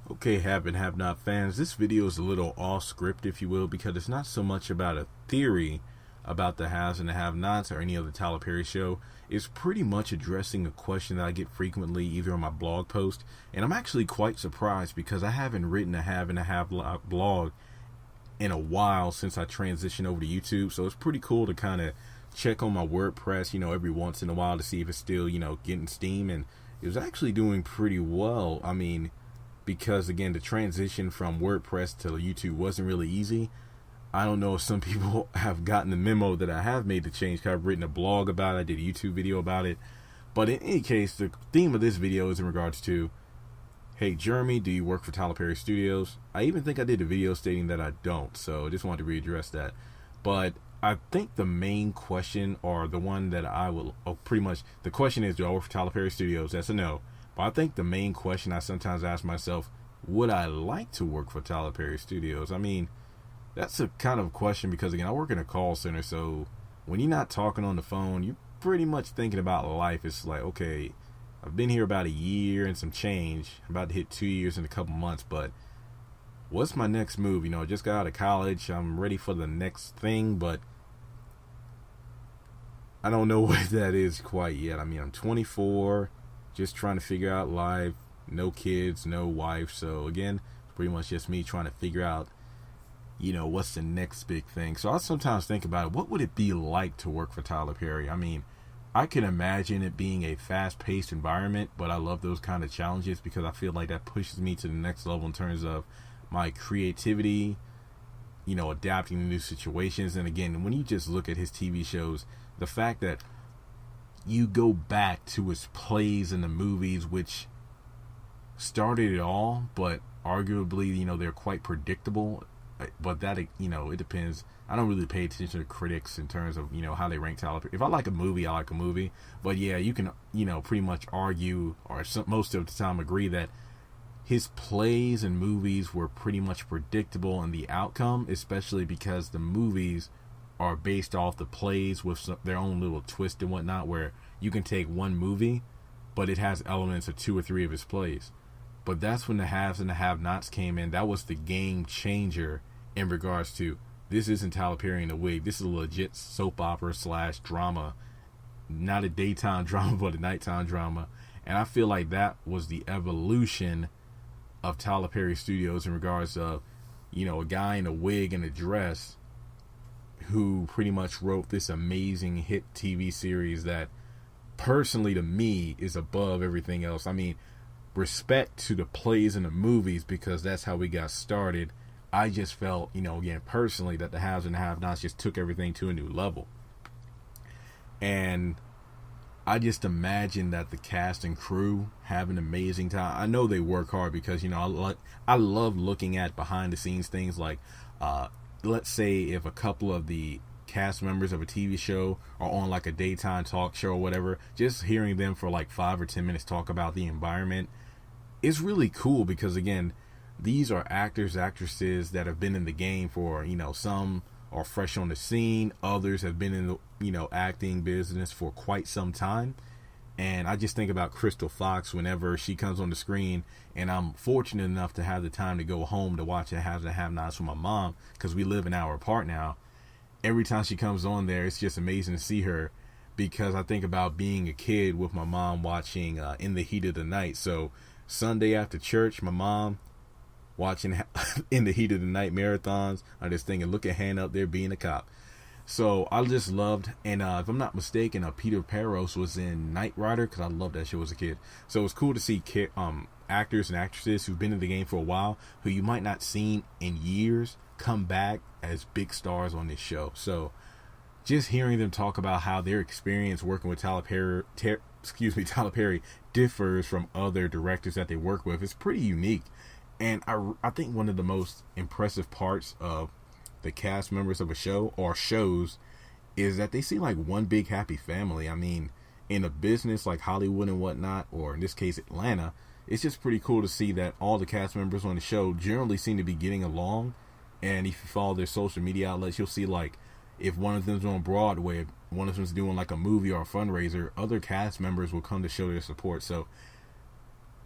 Okay, have and have not fans, this video is a little off script, if you will, because it's not so much about a theory about the haves and the have nots or any other Tyler Perry show. It's pretty much addressing a question that I get frequently either on my blog post, and I'm actually quite surprised because I haven't written a have and a have blog in a while since I transitioned over to YouTube. So it's pretty cool to kind of check on my WordPress, every once in a while to see if it's still, getting steam, and it was actually doing pretty well. I mean, because again, the transition from WordPress to YouTube wasn't really easy. I don't know if some people have gotten the memo that I have made the change, because I've written a blog about it, I did a YouTube video about it. But in any case, the theme of this video is in regards to, hey Jeremy, do you work for Tyler Perry Studios? I even think I did a video stating that I don't, so I just wanted to readdress that. But I think the main question, or the one that I will, pretty much, the question is, do I work for Tyler Perry Studios? That's a no. But I think the main question I sometimes ask myself, would I like to work for Tyler Perry Studios? I mean, that's a kind of question because, again, I work in a call center, so when you're not talking on the phone, you're pretty much thinking about life. It's like, okay, I've been here about a year and some change. I'm about to hit 2 years in a couple months, but what's my next move? I just got out of college. I'm ready for the next thing, but I don't know what that is quite yet. I mean, I'm 24, just trying to figure out life, no kids, no wife. So again, it's pretty much just me trying to figure out, what's the next big thing. So I sometimes think about it. What would it be like to work for Tyler Perry? I mean, I can imagine it being a fast-paced environment, but I love those kind of challenges because I feel like that pushes me to the next level in terms of my creativity, adapting to new situations. And again, when you just look at his TV shows, the fact that you go back to his plays and the movies, which started it all, but arguably, they're quite predictable. But that, it depends. I don't really pay attention to critics in terms of, how they rank Tyler Perry. If I like a movie, I like a movie. But yeah, you can, pretty much argue, or most of the time agree, that his plays and movies were pretty much predictable in the outcome, especially because the movies are based off the plays with their own little twist and whatnot, where you can take one movie, but it has elements of 2 or 3 of his plays. But that's when the haves and the have-nots came in. That was the game changer in regards to, this isn't Tyler Perry in a wig. This is a legit soap opera / drama. Not a daytime drama, but a nighttime drama. And I feel like that was the evolution of Tyler Perry Studios in regards of, a guy in a wig and a dress who pretty much wrote this amazing hit TV series that personally to me is above everything else. I mean, respect to the plays and the movies because that's how we got started. I just felt, again, personally, that the haves and the have-nots just took everything to a new level. And I just imagine that the cast and crew have an amazing time. I know they work hard because, I love looking at behind the scenes things like, let's say if a couple of the cast members of a TV show are on like a daytime talk show or whatever, just hearing them for like 5 or 10 minutes talk about the environment is really cool because, again, these are actors, actresses that have been in the game for, some are fresh on the scene, others have been in the, acting business for quite some time. And I just think about Crystal Fox whenever she comes on the screen, and I'm fortunate enough to have the time to go home to watch the haves and have-nots with my mom because we live an hour apart now. Every time she comes on there, it's just amazing to see her because I think about being a kid with my mom watching In the Heat of the Night. So Sunday after church, my mom watching In the Heat of the Night marathons. I'm just thinking, look at Hannah up there being a cop. So I just loved, and if I'm not mistaken, Peter Peros was in Knight Rider because I loved that show as a kid. So it was cool to see actors and actresses who've been in the game for a while, who you might not seen in years, come back as big stars on this show. So just hearing them talk about how their experience working with Tyler Perry differs from other directors that they work with is pretty unique. And I think one of the most impressive parts of the cast members of a show or shows is that they seem like one big happy family. I mean, in a business like Hollywood and whatnot, or in this case Atlanta, it's just pretty cool to see that all the cast members on the show generally seem to be getting along. And if you follow their social media outlets, you'll see like if one of them's on Broadway, if one of them's doing like a movie or a fundraiser, other cast members will come to show their support. So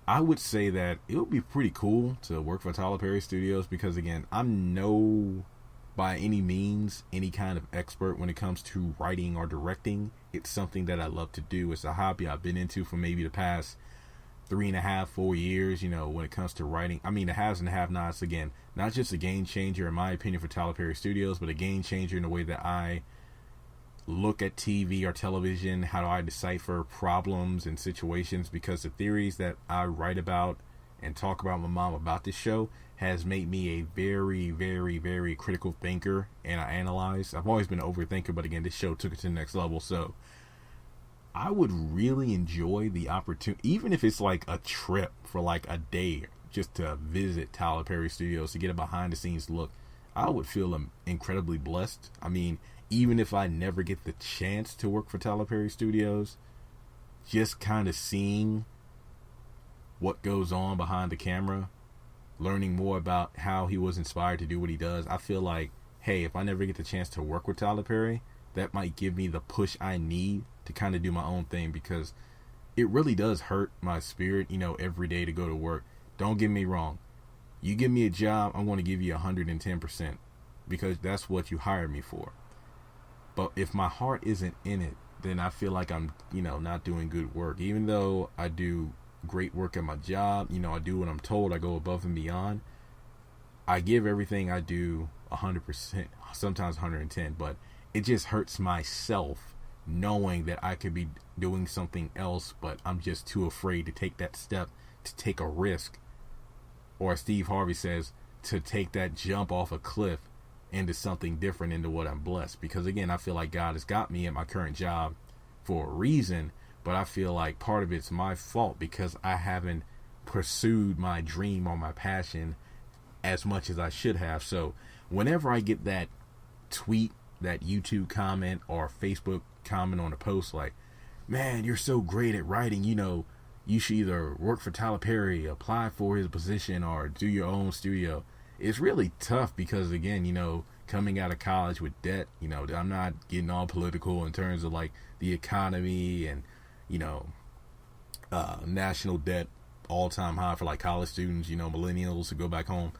I would say that it would be pretty cool to work for Tyler Perry Studios because, again, I'm no by any means any kind of expert when it comes to writing or directing. It's something that I love to do. It's a hobby I've been into for maybe the past 3.5, 4 years. When it comes to writing, I mean, the haves and the have-nots, again, not just a game changer in my opinion for Tyler Perry Studios, but a game changer in the way that I look at TV or television. How do I decipher problems and situations? Because the theories that I write about and talk about with my mom about this show has made me a very, very, very critical thinker, and I analyze. I've always been an overthinker, but again, this show took it to the next level. So I would really enjoy the opportunity, even if it's like a trip for like a day, just to visit Tyler Perry Studios to get a behind the scenes look. I would feel incredibly blessed. I mean, even if I never get the chance to work for Tyler Perry Studios, just kind of seeing what goes on behind the camera, learning more about how he was inspired to do what he does. I feel like, hey, if I never get the chance to work with Tyler Perry, that might give me the push I need to kind of do my own thing, because it really does hurt my spirit, every day to go to work. Don't get me wrong. You give me a job, I'm going to give you 110% because that's what you hired me for. But if my heart isn't in it, then I feel like I'm, not doing good work. Even though I do great work at my job, I do what I'm told, I go above and beyond. I give everything I do 100%, sometimes 110, but it just hurts myself knowing that I could be doing something else, but I'm just too afraid to take that step, to take a risk. Or as Steve Harvey says, to take that jump off a cliff into something different, into what I'm blessed. Because again, I feel like God has got me at my current job for a reason, but I feel like part of it's my fault because I haven't pursued my dream or my passion as much as I should have. So whenever I get that tweet, that YouTube comment or Facebook comment on a post like, man, you're so great at writing, you should either work for Tyler Perry, apply for his position, or do your own studio. It's really tough because, again, coming out of college with debt, I'm not getting all political in terms of like the economy and, national debt all-time high for like college students, millennials to go back home.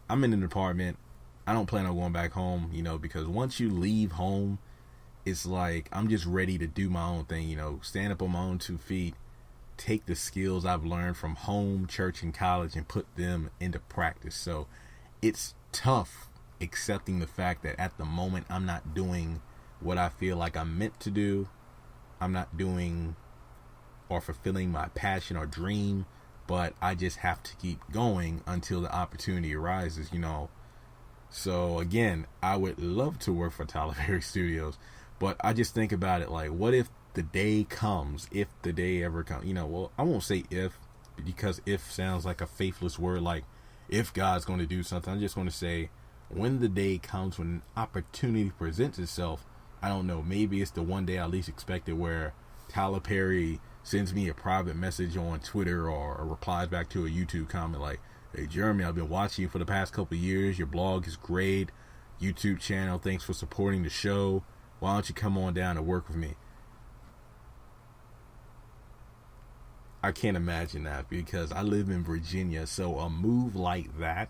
I'm in an apartment. I don't plan on going back home, because once you leave home, it's like I'm just ready to do my own thing, stand up on my own 2 feet, take the skills I've learned from home, church, and college and put them into practice. So it's tough accepting the fact that at the moment I'm not doing what I feel like I'm meant to do. I'm not doing or fulfilling my passion or dream, but I just have to keep going until the opportunity arises, So again, I would love to work for Tyler Perry Studios, but I just think about it like, what if the day comes, if the day ever comes, well, I won't say if, because if sounds like a faithless word, like if God's going to do something. I'm just going to say when the day comes, when an opportunity presents itself. I don't know, maybe it's the one day I least expected where Tyler Perry sends me a private message on Twitter or replies back to a YouTube comment like, hey Jeremy, I've been watching you for the past couple of years. Your blog is great. YouTube channel, thanks for supporting the show. Why don't you come on down and work with me? I can't imagine that because I live in Virginia. So a move like that,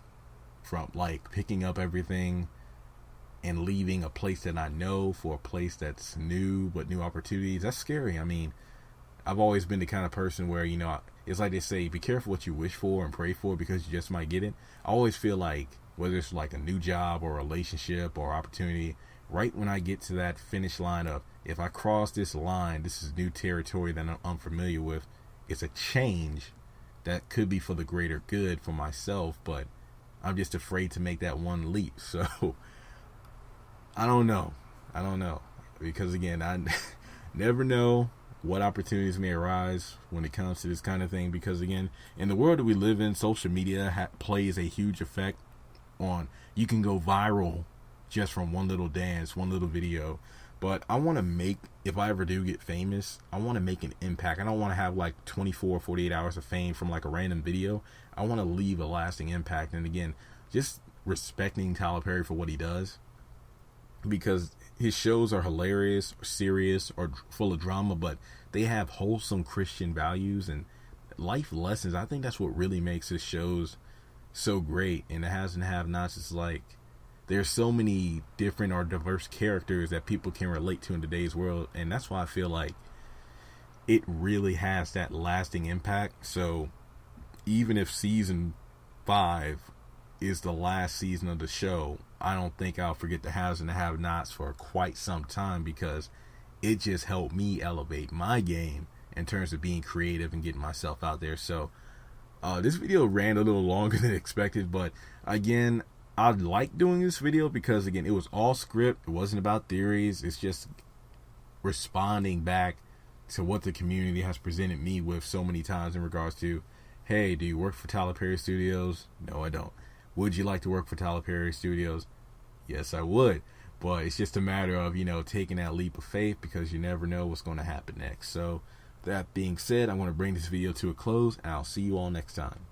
from like picking up everything and leaving a place that I know for a place that's new, but new opportunities, that's scary. I mean, I've always been the kind of person where, it's like they say, be careful what you wish for and pray for because you just might get it. I always feel like whether it's like a new job or a relationship or opportunity, right when I get to that finish line of, if I cross this line, this is new territory that I'm unfamiliar with. It's a change that could be for the greater good for myself, but I'm just afraid to make that one leap. So I don't know because again, I never know what opportunities may arise when it comes to this kind of thing, because again, in the world that we live in, social media plays a huge effect on, you can go viral just from one little dance, one little video. But I want to make, if I ever do get famous, I want to make an impact. I don't want to have like 24, 48 hours of fame from like a random video. I want to leave a lasting impact. And again, just respecting Tyler Perry for what he does, because his shows are hilarious or serious or full of drama, but they have wholesome Christian values. And life lessons. I think that's what really makes his shows so great. And it has and have nots. It's like there's so many different or diverse characters that people can relate to in today's world, and that's why I feel like it really has that lasting impact. So even if season 5 is the last season of the show, I don't think I'll forget the haves and the have nots for quite some time, because it just helped me elevate my game in terms of being creative and getting myself out there. So this video ran a little longer than expected, but again, I like doing this video because, again, it was all script. It wasn't about theories. It's just responding back to what the community has presented me with so many times in regards to, hey, do you work for Tyler Perry Studios? No, I don't. Would you like to work for Tyler Perry Studios? Yes, I would. But it's just a matter of, taking that leap of faith, because you never know what's going to happen next. So that being said, I'm going to bring this video to a close, and I'll see you all next time.